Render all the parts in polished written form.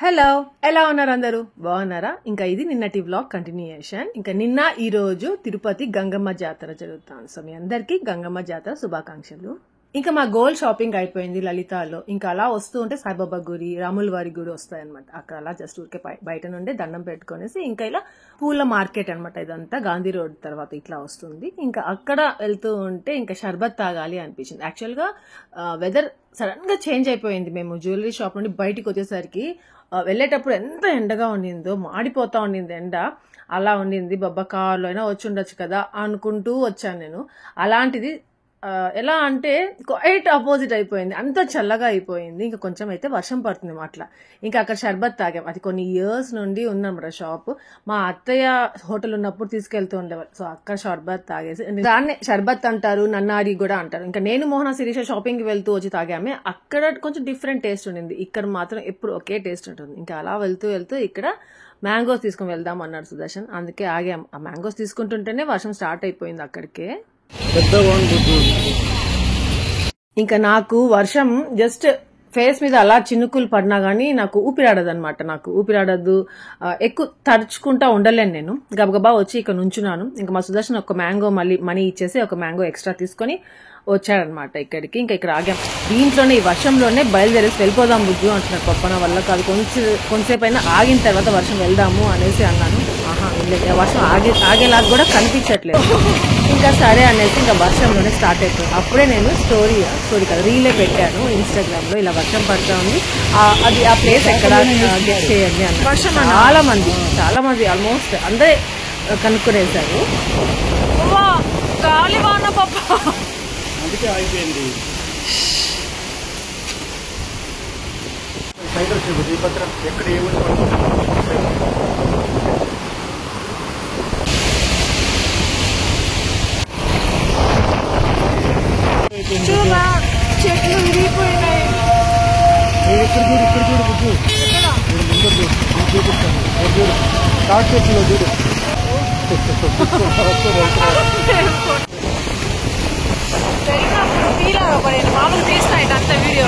Hello, ఎలా ఉన్నారు అందరూ? బాగున్నారా? ఇంకా ఇది నిన్నటి వ్లాగ్ కంటిన్యూయేషన్. ఇంకా నిన్న ఈ రోజు తిరుపతి గంగమ్మ జాతర జరుగుతాను. సో మీ అందరికి గంగమ్మ జాతర శుభాకాంక్షలు. ఇంకా మా గోల్డ్ షాపింగ్ అయిపోయింది లలితాలో. ఇంకా అలా వస్తూ ఉంటే సాయిబాబా గుడి, రాముల వారి గుడి వస్తాయన్నమాట. అక్కడ అలా జస్ట్ ఊరికే బయట నుండే దండం పెట్టుకునేసి ఇంకా ఇలా పూల మార్కెట్ అనమాట. ఇదంతా గాంధీ రోడ్ తర్వాత ఇట్లా వస్తుంది. ఇంకా అక్కడ వెళ్తూ ఉంటే ఇంకా షర్బత్ తాగాలి అనిపించింది. యాక్చువల్ గా వెదర్ సడన్ గా చేంజ్ అయిపోయింది. మేము జ్యువెలరీ షాప్ నుండి బయటికి వచ్చేసరికి వెళ్ళేటప్పుడు ఎంత ఎండగా ఉండిందో, మాడిపోతా ఉండింది ఎండ. అలా ఉండింది. కార్లో అయినా వచ్చి ఉండొచ్చు కదా అనుకుంటూ వచ్చాను నేను. అలాంటిది ఎలా అంటే క్వైట్ ఆపోజిట్ అయిపోయింది. అంత చల్లగా అయిపోయింది. ఇంకా కొంచెం అయితే వర్షం పడుతుంది అట్లా. ఇంకా అక్కడ షర్బత్ తాగాం. అది కొన్ని ఇయర్స్ నుండి ఉందన్నమాట షాప్. మా అత్తయ్య హోటల్ ఉన్నప్పుడు తీసుకెళ్తూ ఉండేవారు. సో అక్కడ షర్బత్ తాగేసి, దాన్నే షర్బత్ అంటారు, నన్నారి కూడా అంటారు. ఇంకా నేను మోహన శిరీష షాపింగ్ కి వెళ్తూ వచ్చి తాగామే. అక్కడ కొంచెం డిఫరెంట్ టేస్ట్ ఉండింది. ఇక్కడ మాత్రం ఎప్పుడు ఒకే టేస్ట్ ఉంటుంది. ఇంకా అలా వెళ్తూ వెళ్తూ ఇక్కడ మ్యాంగోస్ తీసుకుని వెళ్దాం అన్నాడు సుదర్శన్. అందుకే ఆగాం. ఆ మ్యాంగోస్ తీసుకుంటుంటేనే వర్షం స్టార్ట్ అయిపోయింది అక్కడికే. ఇంకా నాకు వర్షం జస్ట్ ఫేస్ మీద అలా చినుకులు పడినా గానీ నాకు ఊపిరాడదు అనమాట. నాకు ఊపిరాడద్దు, ఎక్కువ తడుచుకుంటా ఉండలేను నేను. గబగబా వచ్చి ఇక్కడ నుంచున్నాను. ఇంకా మా సుదర్శన్ ఒక మ్యాంగో మళ్ళీ మనీ ఇచ్చేసి ఒక మ్యాంగో ఎక్స్ట్రా తీసుకొని వచ్చాడనమాట ఇక్కడికి. ఇంకా ఇక్కడ ఆగాం. దీంట్లోనే ఈ వర్షంలోనే బయలుదేరేసి వెళ్ళిపోదాం బుజ్జు అంటున్నారు. పప్పన వల్ల కాదు, కొంతసేపు అయినా ఆగిన తర్వాత వర్షం వెళ్దాము అనేసి అన్నాను. వర్షం ఆగేలాగా కూడా కనిపించట్లేదు. ఇంకా సరే అనేసి ఇంకా వర్షంలోనే స్టార్ట్ అయిపోయింది. అప్పుడే నేను స్టోరీ కదా రీలే పెట్టాను ఇన్స్టాగ్రామ్ లో. ఇలా వర్షం పడుతూ ఉంది, అది ఆ ప్లేస్ ఎక్కడ గెస్ట్ చేయండి అన్న. వర్షం చాలా మంది ఆల్మోస్ట్ అందరే కనుక్కునేశారు. అందుకే ఆగిపోయింది. ఎక్కడ చెట్లు విరిగిపోయినాయి. ఇక్కడ చూడు బుజ్జు, చూపిస్తాను. చూడు తాటి చెట్లు చూడు. మామూలు తీస్తా అంత వీడియో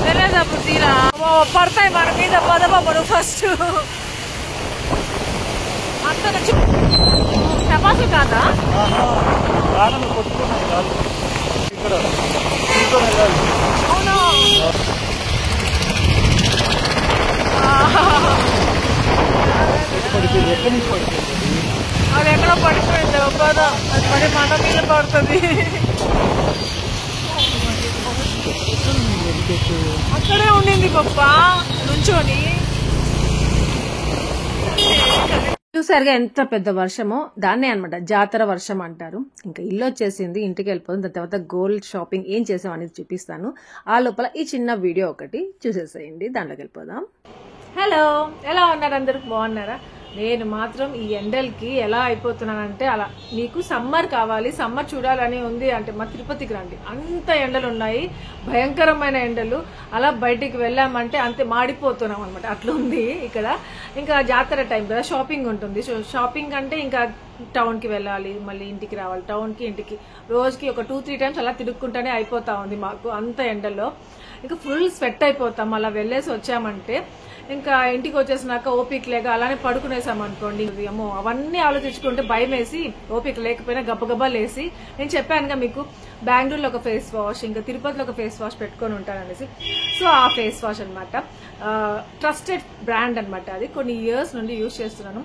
వెళ్ళేటప్పుడు తీరా పడతాయి మన మీద. పదబాబు ఫస్ట్ అంత టపాసులు కాదా? కొట్టుకున్నాయి కాదు. ఇక్కడ అవును, ఎక్కడి నుంచి పడిపోయింది? అది ఎక్కడో పడిపోయింది కదా, అది మరి మన మీద పడుతుంది. అక్కడే ఉండింది పప్ప నుంచోని. చూసారుగా ఎంత పెద్ద వర్షమో, దాన్నే అనమాట జాతర వర్షం అంటారు. ఇంకా ఇల్లు వచ్చేసింది, ఇంటికి వెళ్ళిపోతుంది. దాని తర్వాత గోల్డ్ షాపింగ్ ఏం చేసాం అనేది చూపిస్తాను. ఆ లోపల ఈ చిన్న వీడియో ఒకటి చూసేసేయండి, దాంట్లోకి వెళ్ళిపోదాం. హలో, ఎలా ఉన్నారు అందరూ? బాగున్నారా? నేను మాత్రం ఈ ఎండలకి ఎలా అయిపోతున్నానంటే, అలా మీకు సమ్మర్ కావాలి, సమ్మర్ చూడాలని ఉంది అంటే మా తిరుపతికి రండి. అంత ఎండలు ఉన్నాయి, భయంకరమైన ఎండలు. అలా బయటికి వెళ్ళామంటే అంతే మాడిపోతున్నాం అనమాట. అట్లా ఉంది ఇక్కడ. ఇంకా జాతర టైం కదా, షాపింగ్ ఉంటుంది. సో షాపింగ్ అంటే ఇంకా టౌన్ కి వెళ్ళాలి, మళ్ళీ ఇంటికి రావాలి. టౌన్ కి ఇంటికి రోజుకి ఒక 2-3 టైమ్స్ అలా తిరుగుకుంటానే అయిపోతా ఉంది మాకు అంత ఎండలో. ఇంకా ఫుల్ స్వెట్ అయిపోతాం. అలా వెళ్ళేసి వచ్చామంటే ఇంకా ఇంటికి వచ్చేసినాక ఓపిక లేక అలానే పడుకునేసాం అనుకోండి. ఏమో అవన్నీ ఆలోచించుకుంటే భయం వేసి ఓపిక లేకపోయినా గబ్బగబ్బా లేసి, నేను చెప్పానుగా మీకు బెంగళూరులో ఒక ఫేస్ వాష్, ఇంకా తిరుపతిలో ఒక ఫేస్ వాష్ పెట్టుకొని ఉంటాననేసి. సో ఆ ఫేస్ వాష్ అనమాట, ట్రస్టెడ్ బ్రాండ్ అనమాట. అది కొన్ని ఇయర్స్ నుండి యూజ్ చేస్తున్నాను.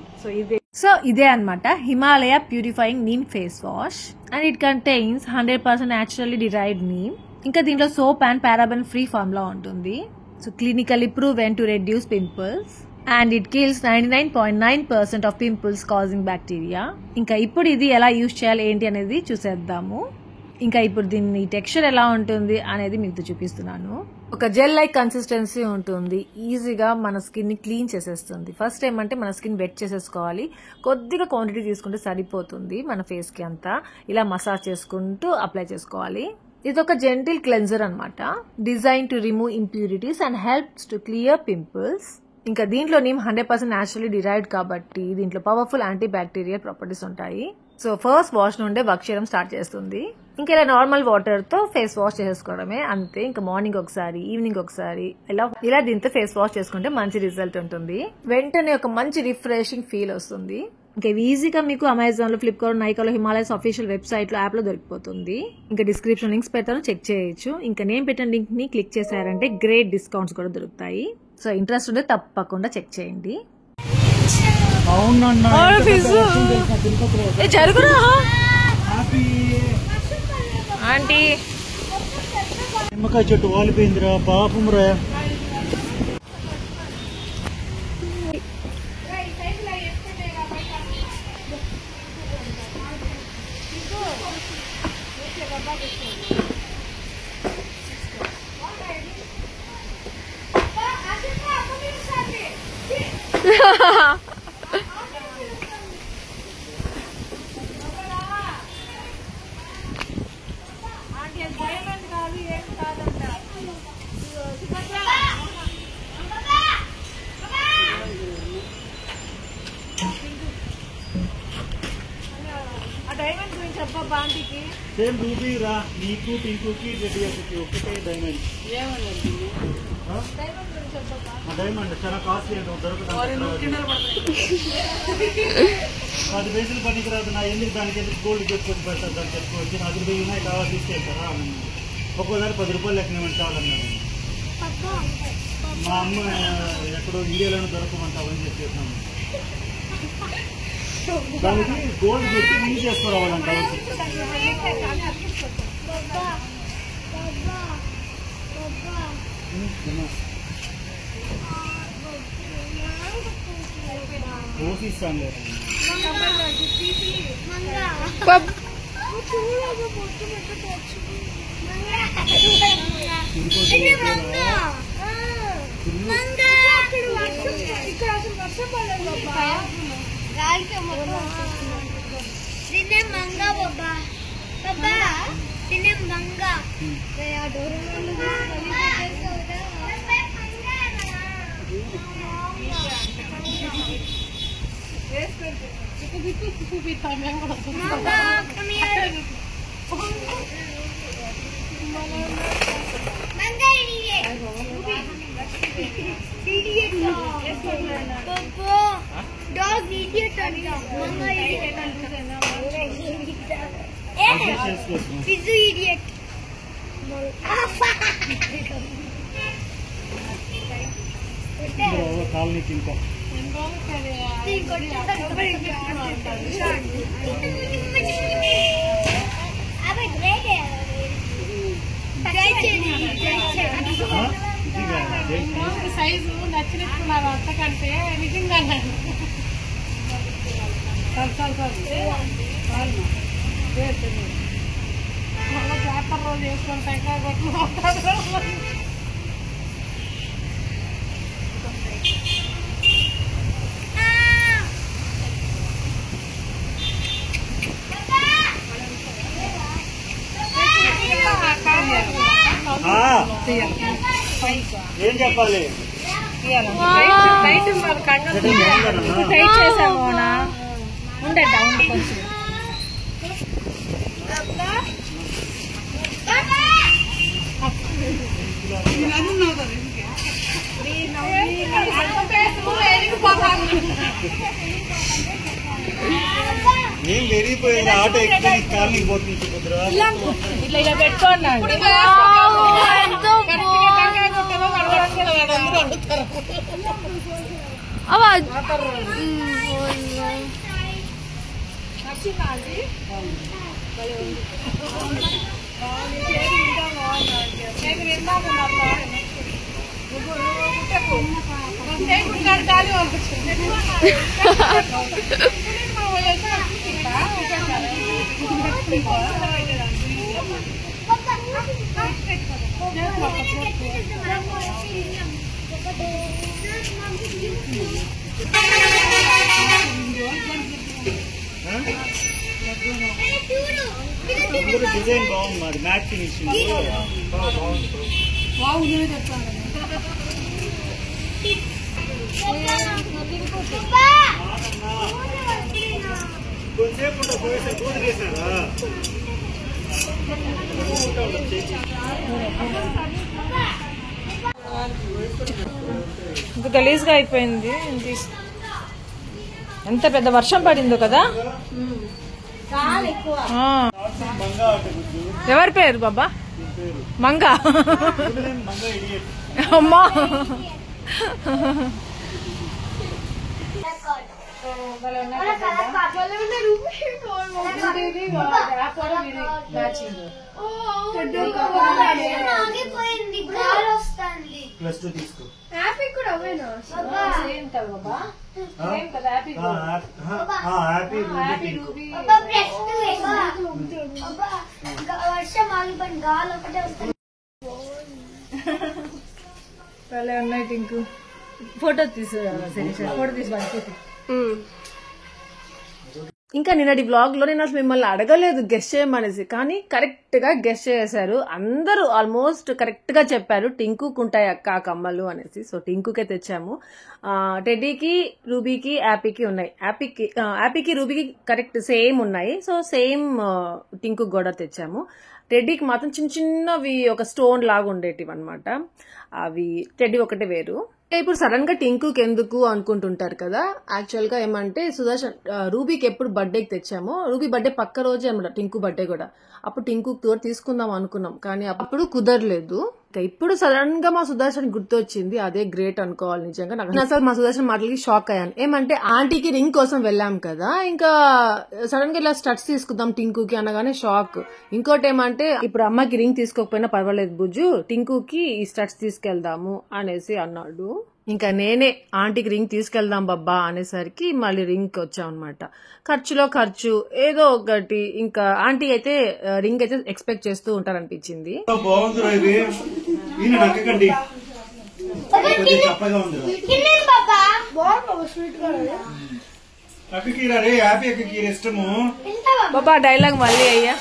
సో ఇదే అనమాట Himalaya purifying neem face wash. And it contains 100% naturally derived neem. ఇంకా దీంట్లో soap and paraben free form లో ఉంటుంది. So clinically proven to reduce pimples and it kills 99.9% of pimples causing bacteria. ఇంకా ఇప్పుడు ఇది ఎలా యూజ్ చేయాలి ఏంటి అనేది చూసేద్దాము. ఇంకా ఇప్పుడు దీని టెక్స్చర్ ఎలా ఉంటుంది అనేది మీకు చూపిస్తున్నాను. ఒక జెల్ లైక్ కన్సిస్టెన్సీ ఉంటుంది, ఈజీగా మన స్కిన్ ని క్లీన్ చేసేస్తుంది. ఫస్ట్ ఏమంటే మన స్కిన్ వెట్ చేసేసుకోవాలి. కొద్దిగా క్వాంటిటీ తీసుకుంటే సరిపోతుంది. మన ఫేస్ కి అంతా ఇలా మసాజ్ చేసుకుంటూ అప్లై చేసుకోవాలి. ఇది ఒక జెంటిల్ క్లెన్జర్ అనమాట, design to remove impurities and helps to clear pimples. ఇంకా దీంట్లో నీమ్ 100% న్యాచురల్లీ డిరైవ్డ్ కాబట్టి దీంట్లో పవర్ఫుల్ యాంటీ బ్యాక్టీరియల్ ప్రాపర్టీస్ ఉంటాయి. సో ఫస్ట్ వాష్ నుండే వర్క్ చేయడం స్టార్ట్ చేస్తుంది. ఇంకా ఇలా నార్మల్ వాటర్ తో ఫేస్ వాష్ చేసుకోవడమే అంతే. ఇంకా మార్నింగ్ ఒకసారి, ఈవినింగ్ ఒకసారి ఇలా దీంతో ఫేస్ వాష్ చేసుకుంటే మంచి రిజల్ట్ ఉంటుంది. వెంటనే ఒక మంచి రిఫ్రెషింగ్ ఫీల్ వస్తుంది. ఇంకా ఈజీగా మీకు అమెజాన్ లో, ఫ్లిప్కార్ట్, నైకాలో, హిమాలయస్ అఫీషియల్ వెబ్సైట్ లో, యాప్ లో దొరికిపోతుంది. ఇంకా డిస్క్రిప్షన్ లింక్స్ పెడతాను, చెక్ చేయొచ్చు. ఇంకా నేను పెట్టిన లింక్ ని క్లిక్ చేశారంటే గ్రేట్ డిస్కౌంట్స్ కూడా దొరుకుతాయి. సో ఇంట్రెస్ట్ ఉంటే తప్పకుండా చెక్ చేయండి. ఆంటీ నిమ్మకాయ చెట్టు వాలిపోయిందిరా పాపం రా. సేమ్ రూబీ రా, నీకు పింకుకి రెడ్డి ఒకటే డైమండ్. డైమండ్ చాలా కాస్ట్లీ అంటే దొరుకుతుంది. 10 పైసలు పనికి రాదు. నా ఎందుకు దానికి ఎందుకు గోల్డ్ చెప్పుకొని పెడతారు, దాన్ని చెప్పుకోవచ్చు. నా 10 రూపాయలు ఉన్నాయి కావాలి తీసుకెళ్తారా. ఒక్కోసారి 10 రూపాయలు లెక్కనేమని చాలన్నాను. మా అమ్మ ఎక్కడో ఇండియాలోనే దొరకమంటావని చెప్పేసాను. దానికి గోల్డ్ పెట్టి యూజ్ చేసుకోవాలంట. పోసిస్తాను తినే మంగా బాబా బాబా తినే Manga Dog idiot Mama idiot Fizu idiot colony ఇంకా సైజు నచ్చినట్టున్నారు అంతకంటే నిజంగా జాతర రోజు వేసుకుంటాక ఏం చెప్పాలి. టైట్ చేసాము ఉండే డౌన్ కొంచెం ఏం వెరిగిపోయింది. ఆటో ఎక్కి కాలనీకి పోతుంది. ఇట్లా ఇలా పెట్టుకోండి. డిజైన్ బాగుంది. మాది మ్యాట్ ఫినిషింగ్ కొంచెంసేపు పోయేసారు. ఇంకా గలీజ్గా అయిపోయింది. ఎంత పెద్ద వర్షం పడిందో కదా. ఆ. ఎవరి పేరు బాబా? మంగా. అమ్మా. ఆగిపోయింది, గాలి వస్తుంది. ప్లస్ 2 తీసుకో. హ్యాపీ కూడా అవేనా? హ్యాపీ వర్షం ఆగిపోయింది, గాలి ఒకటే వస్తుంది. ఉన్నాయి టింకు. ఫోటో ఫోటో తీసి పంపి. ఇంకా నిన్నటి బ్లాగ్ లో నేను అసలు మిమ్మల్ని అడగలేదు గెస్ట్ చేయమనేసి, కానీ కరెక్ట్ గా గెస్ట్ చేశారు. అందరూ ఆల్మోస్ట్ కరెక్ట్ గా చెప్పారు టింకుకుంటాయి అక్క కమ్మలు అనేసి. సో టింకుకే తెచ్చాము. టెడ్డీకి, రూబీకి, యాపీకి ఉన్నాయి. యాపీకి రూబీకి కరెక్ట్ సేమ్ ఉన్నాయి. సో సేమ్ టింకు కూడా తెచ్చాము. టెడ్డీకి మాత్రం చిన్న చిన్నవి ఒక స్టోన్ లాగా ఉండేటివి అనమాట. అవి టెడ్డీ ఒకటే వేరు. ఇప్పుడు సడన్ గా టింకుకి ఎందుకు అనుకుంటుంటారు కదా. యాక్చువల్ గా ఏమంటే సుదర్శన్ రూబీకి ఎప్పుడు బర్త్డేకి తెచ్చామో, రూబీ బర్త్డే పక్క రోజే అనమాట టింకు బర్త్డే కూడా. అప్పుడు టింకు తోడు తీసుకుందాం అనుకున్నాం, కానీ అప్పుడు కుదరలేదు. ఇప్పుడు సడన్ గా మా సుదర్శన్ గుర్తొచ్చింది. అదే గ్రేట్ అనుకోవాలి నిజంగా. నాకు అసలు మా సుదర్శన్ మాటలకి షాక్ అయ్యాను. ఏమంటే ఆంటీకి రింగ్ కోసం వెళ్ళాం కదా, ఇంకా సడన్ గా ఇలా స్టడ్స్ తీసుకుందాం టింకుకి అనగానే షాక్. ఇంకోటి ఏమంటే ఇప్పుడు అమ్మకి రింగ్ తీసుకోకపోయినా పర్వాలేదు బుజ్జు, టింకుకి ఈ స్టడ్స్ తీసుకెళ్దాము అనేసి అన్నాడు. ఇంకా నేనే ఆంటీకి రింగ్ తీసుకెళ్దాం బాబా అనేసరికి మళ్ళీ రింగ్ వచ్చాం అనమాట. ఖర్చులో ఖర్చు ఏదో ఒకటి. ఇంకా ఆంటీ అయితే రింగ్ అయితే ఎక్స్పెక్ట్ చేస్తూ ఉంటారనిపించింది. బాబా డైలాగ్ మళ్ళీ అయ్యా.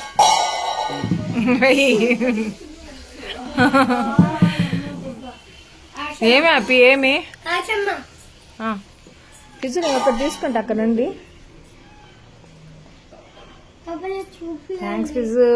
ఏమి హ్యాపీ ఏమి పిజ్జు నేను ఒకటి తీసుకుంటా అక్కడ నుండి. థ్యాంక్స్ పిజ్జు.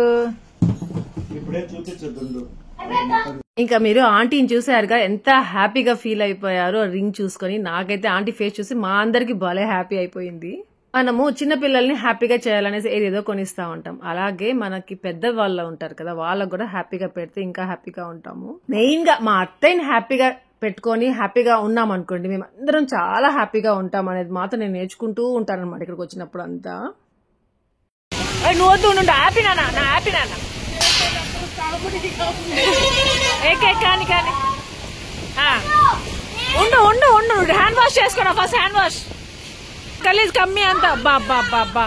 ఇంకా మీరు ఆంటీని చూసారుగా, ఎంత హ్యాపీగా ఫీల్ అయిపోయారో రింగ్ చూసుకొని. నాకైతే ఆంటీ ఫేస్ చూసి మా అందరికి భలే హ్యాపీ అయిపోయింది. మనము చిన్నపిల్లల్ని హ్యాపీగా చేయాలనేసి ఏదేదో కొనిస్తా ఉంటాం. అలాగే మనకి పెద్ద వాళ్ళు ఉంటారు కదా, వాళ్ళకు కూడా హ్యాపీగా పెడితే ఇంకా హ్యాపీగా ఉంటాము. మెయిన్ గా మా అత్తయ్యని హ్యాపీగా పెట్టుకొని హ్యాపీగా ఉన్నాం అనుకోండి, మేము అందరం చాలా హ్యాపీగా ఉంటాం అనేది మాత్రం నేను నేర్చుకుంటూ ఉంటాను అనమాట ఇక్కడికి వచ్చినప్పుడు అంతా. నువ్వు వద్దు ఉండు, హ్యాపీ నాన్న, నా హ్యాపీ నాన్న. కానీ కానీ ఉండు ఉండు ఉండు, హ్యాండ్ వాష్ చేసుకున్నా ఫస్ట్. హ్యాండ్ వాష్ గలీజ్ కమ్మి అంతా. బాబా బాబా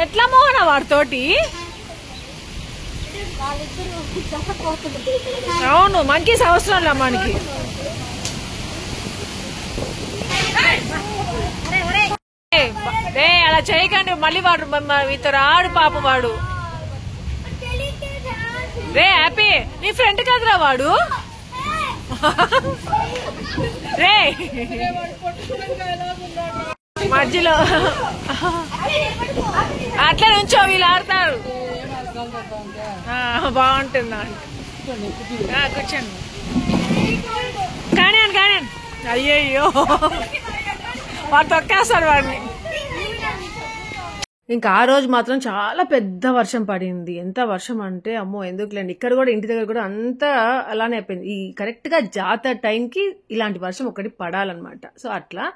ఎట్లా మోహన వాడితోటి. అవును మంకీస్ అవసరం లే మనకి. అలా చేయకండి, మళ్ళీ వాడు మీతో రాడు పాప వాడు. రే హ్యాపీ నీ ఫ్రెండ్ కదరా వాడు. రే మధ్యలో అట్లా నుంచో వీళ్ళు ఆడతారు. బాగుంటుందా కూర్చోండి. కానీ కానీ అయ్యయ్యో వాడు తొక్కేస్తాడు వాడిని. ఇంకా ఆ రోజు మాత్రం చాలా పెద్ద వర్షం పడింది. ఎంత వర్షం అంటే అమ్మో ఎందుకులేండి. ఇక్కడ కూడా ఇంటి దగ్గర కూడా అంతా అలానే అయిపోయింది. ఈ కరెక్ట్ గా జాతర టైంకి ఇలాంటి వర్షం ఒకటి పడాలన్నమాట. సో అట్లా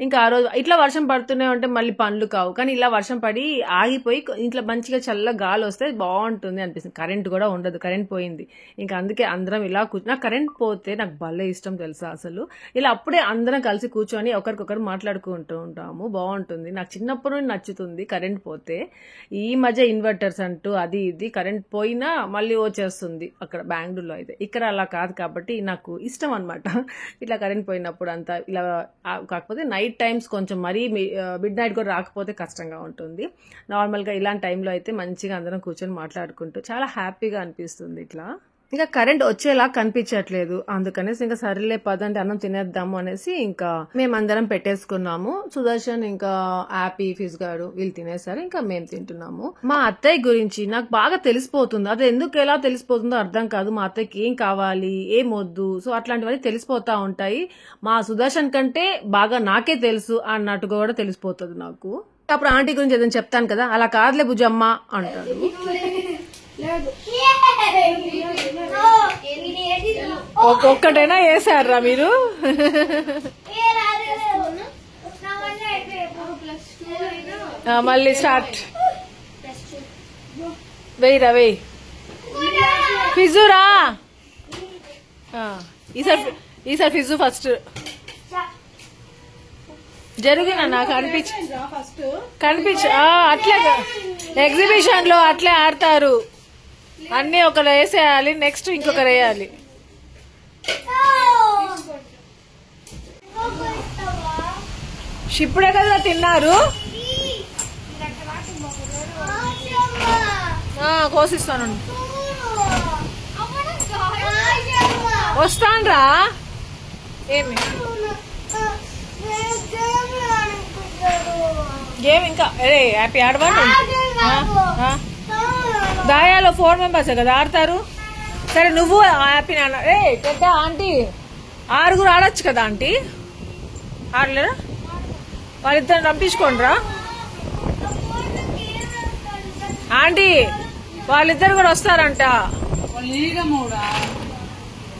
ఇంకా ఆ రోజు ఇట్లా వర్షం పడుతూనే ఉంటే మళ్ళీ పనులు కావు. కానీ ఇలా వర్షం పడి ఆగిపోయి ఇంట్లో మంచిగా చల్ల గాలి వస్తే బాగుంటుంది అనిపిస్తుంది. కరెంట్ కూడా ఉండదు, కరెంట్ పోయింది. ఇంకా అందుకే అందరం ఇలా నాకు కరెంట్ పోతే నాకు భలే ఇష్టం తెలుసా అసలు. ఇలా అప్పుడే అందరం కలిసి కూర్చొని ఒకరికొకరు మాట్లాడుకుంటూ ఉంటాము, బాగుంటుంది. నాకు చిన్నప్పుడు నచ్చుతుంది కరెంట్ పోతే. ఈ మధ్య ఇన్వర్టర్స్ అంటూ అది ఇది కరెంట్ పోయినా మళ్ళీ వచ్చేస్తుంది అక్కడ బెంగళూరులో అయితే. ఇక్కడ అలా కాదు కాబట్టి నాకు ఇష్టం అనమాట ఇట్లా కరెంట్ పోయినప్పుడు అంతా ఇలా. కాకపోతే నైట్ టైమ్స్ కొంచెం మరీ మిడ్ నైట్ కూడా రాకపోతే కష్టంగా ఉంటుంది. నార్మల్గా ఇలాంటి టైంలో అయితే మంచిగా అందరం కూర్చొని మాట్లాడుకుంటూ చాలా హ్యాపీగా అనిపిస్తుంది ఇట్లా. ఇంకా కరెంట్ వచ్చేలా కనిపించట్లేదు. అందుకనేసి ఇంకా సరేలే పదండి అన్నం తినేద్దాము అనేసి ఇంకా మేమందరం పెట్టేసుకున్నాము. సుదర్శన్ ఇంకా హ్యాపీ ఫిజ్ గారు వీళ్ళు తినేసారు. ఇంకా మేము తింటున్నాము. మా అత్తయ్య గురించి నాకు బాగా తెలిసిపోతుంది. అది ఎందుకు ఎలా తెలిసిపోతుందో అర్థం కాదు. మా అత్తయ్యకి ఏం కావాలి ఏం వద్దు సో అట్లాంటివన్నీ తెలిసిపోతా ఉంటాయి. మా సుదర్శన్ కంటే బాగా నాకే తెలుసు అన్నట్టుగా కూడా తెలిసిపోతుంది నాకు. అప్పుడు ఆంటీ గురించి ఏదైనా చెప్తాను కదా, అలా కాదులే బుజ్జమ్మ అంటాడు. ఒక్కటైనా వేసారా మీరు? మళ్ళీ స్టార్ట్ వెయ్యిరా వెయ్యి ఫిజురా. ఈసారి ఫిజు ఫస్ట్ జరిగిన నాకు కనిపించ అట్లే ఎగ్జిబిషన్ లో అట్లే ఆడతారు. అన్ని ఒకరు వేసేయాలి, నెక్స్ట్ ఇంకొకరు వేయాలి. ఇప్పుడే కదా తిన్నారు. కోసిస్తాను, వస్తాన్రా. ఏమి గేమ్ ఇంకా హ్యాపీ ఆడవాడు. దాయాలో 4 మెంబర్స్ కదా ఆడతారు. సరే నువ్వు హ్యాపీ నాన్న. పెద్ద ఆంటీ 6 ఆడొచ్చు కదా ఆంటీ, ఆడలేరా? వాళ్ళిద్దరు రంపించుకోండి రా ఆంటీ, వాళ్ళిద్దరు కూడా వస్తారంట.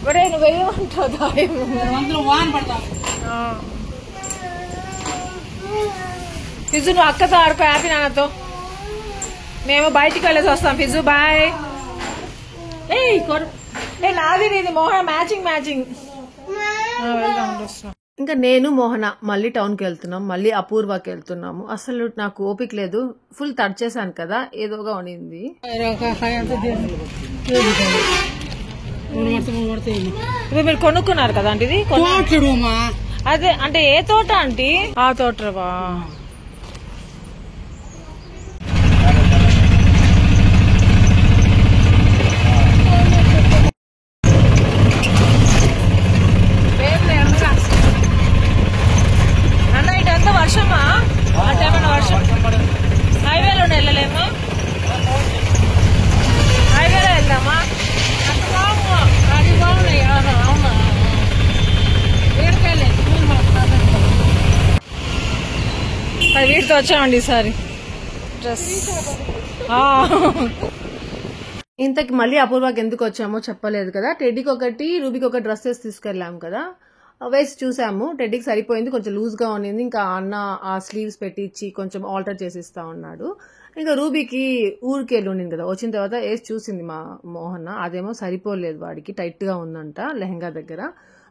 ఒరే నువ్వు వేయమంటావు దాయం. ఫిజు నువ్వు అక్కతో ఆడుకో హ్యాపీ నాన్నతో. మేము బయటికి వెళ్ళేసి వస్తాం. ఫిజు బాయ్. నాది నీది మోహన మ్యాచింగ్. ఇంకా నేను మోహన మళ్ళీ టౌన్ కి వెళ్తున్నాం. మళ్ళీ అపూర్వకి వెళ్తున్నాము. అసలు నాకు ఓపిక లేదు, ఫుల్ తడిచేసాను కదా, ఏదోగా ఉండింది. మీరు కొనుక్కున్నారు కదా అంటే ఇది అదే అంటే ఏ తోట ఆంటీ? ఆ తోటవా? అన్న ఇటంతా వర్షమా? అంటే ఏమన్నా వర్షం హైవేలోనే వెళ్ళలేమా? హైవేలో వెళ్దామా? అది బాగున్నాయి. అవునా వీటితో వచ్చామండి ఈసారి డ్రెస్. ఇంతకి మళ్ళీ అపూర్వకి ఎందుకు వచ్చామో చెప్పలేదు కదా. టెడ్డీకి ఒకటి రూబీకి ఒక డ్రెస్సెస్ తీసుకెళ్ళాము కదా, వేసి చూసాము. టెడ్డీకి సరిపోయింది, కొంచెం లూజ్ గా ఉన్నింది. ఇంకా అన్న ఆ స్లీవ్స్ పెట్టించి కొంచెం ఆల్టర్ చేసిస్తా ఉన్నాడు. ఇంకా రూబీకి ఊరికి వెళ్ళి ఉండింది కదా, వచ్చిన తర్వాత వేసి చూసింది మా మోహన్న. అదేమో సరిపోలేదు, వాడికి టైట్ గా ఉందంట లెహంగా దగ్గర.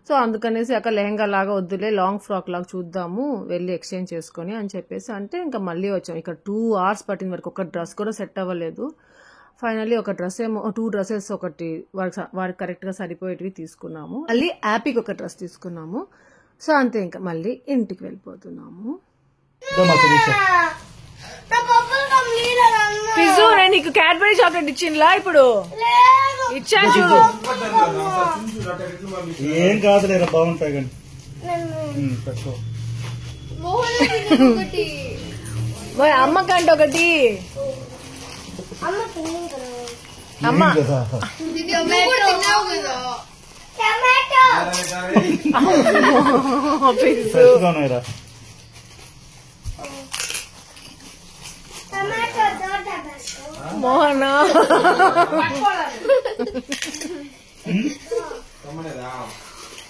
సో అందుకనేసి అక్కడ లెహంగా లాగా వద్దులే, లాంగ్ ఫ్రాక్ లాగా చూద్దాము, వెళ్ళి ఎక్స్చేంజ్ చేసుకుని అని చెప్పేసి అంటే ఇంకా మళ్ళీ వచ్చాం. ఇక్కడ 2 hours పట్టింది వరకు, ఒక డ్రెస్ కూడా సెట్ అవ్వలేదు. ఫైనల్లీ ఒక డ్రెస్ ఏమో 2 dresses ఒకటి వాడికి కరెక్ట్ గా సరిపోయేటివి తీసుకున్నాము. మళ్ళీ హ్యాపీకి ఒక డ్రెస్ తీసుకున్నాము. సో అంతే, ఇంకా మళ్ళీ ఇంటికి వెళ్ళిపోతున్నాము. ఫిజు నేను నీకు క్యాడ్బరీ చాక్లెట్ ఇచ్చిండ్లా? ఇప్పుడు ఇచ్చాను చూడు. ఏం కాదులేరా, బాగుంటాయి కానీ అమ్మకంటే ఒకటి. అమ్మ మోహన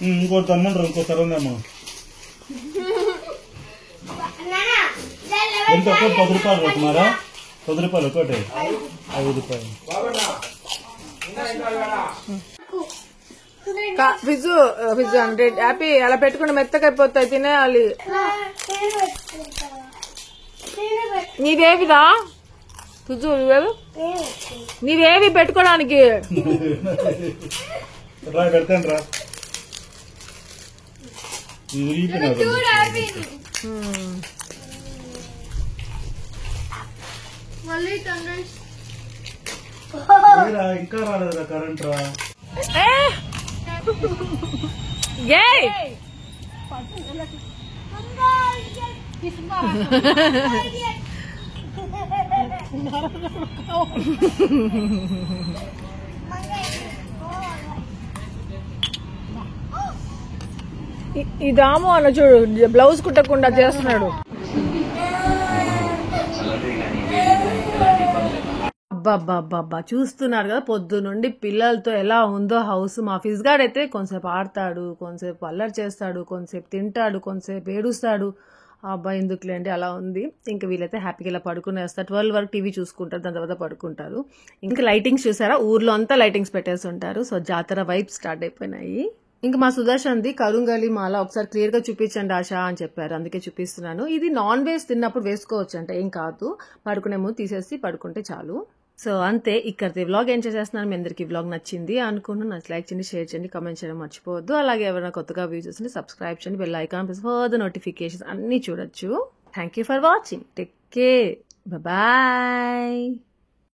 ఇంకోటి తమ్మంటారు, ఇంకో తరందేమో. ఎంత ఒకటి 10 రూపాయలు పెట్టున్నారా? 10 రూపాయలు ఒకటి, 5 రూపాయలు. ఫిజు 100 హ్యాపీ అలా పెట్టుకుంటే మెత్తకైపోతాయి, తినేయాలి. నీవేవిదా ఫిజు? నీవేవి పెట్టుకోవడానికి? రా పెడతాను రా. ఇంకా రాలేదురా కరెంట్ రా. ఈ దాము అన్న చూడు బ్లౌజ్ కుట్టకుండా చేస్తున్నాడు. అబ్బా చూస్తున్నారు కదా పొద్దు నుండి పిల్లలతో ఎలా ఉందో హౌస్. మా ఫిజ్ గార్డ్ అయితే కొంతసేపు ఆడతాడు, కొంతసేపు అల్లరి చేస్తాడు, కొంతసేపు తింటాడు, కొంతసేపు ఏడుస్తాడు. అబ్బాయి ఎందుకులేండి అలా ఉంది. ఇంకా వీళ్ళైతే హ్యాపీగా ఇలా పడుకునేస్తారు. 12 వరకు టీవీ చూసుకుంటారు, దాని తర్వాత పడుకుంటారు. ఇంకా లైటింగ్స్ చూసారా, ఊర్లో అంతా లైటింగ్స్ పెట్టేసి ఉంటారు. సో జాతర వైబ్ స్టార్ట్ అయిపోయినాయి. ఇంకా మా సుదర్శన్ది కరుంగలి మాల ఒకసారి క్లియర్ గా చూపించండి ఆశ అని చెప్పారు, అందుకే చూపిస్తున్నాను. ఇది నాన్ వెజ్ తిన్నప్పుడు వేసుకోవచ్చు అంట, ఏం కాదు. పడుకునే ముందు తీసేసి పడుకుంటే చాలు. సో అంతే, ఇక్కడ వ్లాగ్ ఏం చేసేస్తున్నాను. మీ అందరికి వ్లాగ్ నచ్చింది అనుకుంటున్నాను. లైక్ చేయండి, షేర్ చేయండి, కామెంట్ చేయడం మర్చిపోవద్దు. అలాగే ఎవరైనా కొత్తగా వ్యూ చేస్తుంటే సబ్స్క్రైబ్ చేయండి, bell icon press for the notifications అన్ని చూడొచ్చు. Thank you for watching. Take care, bye.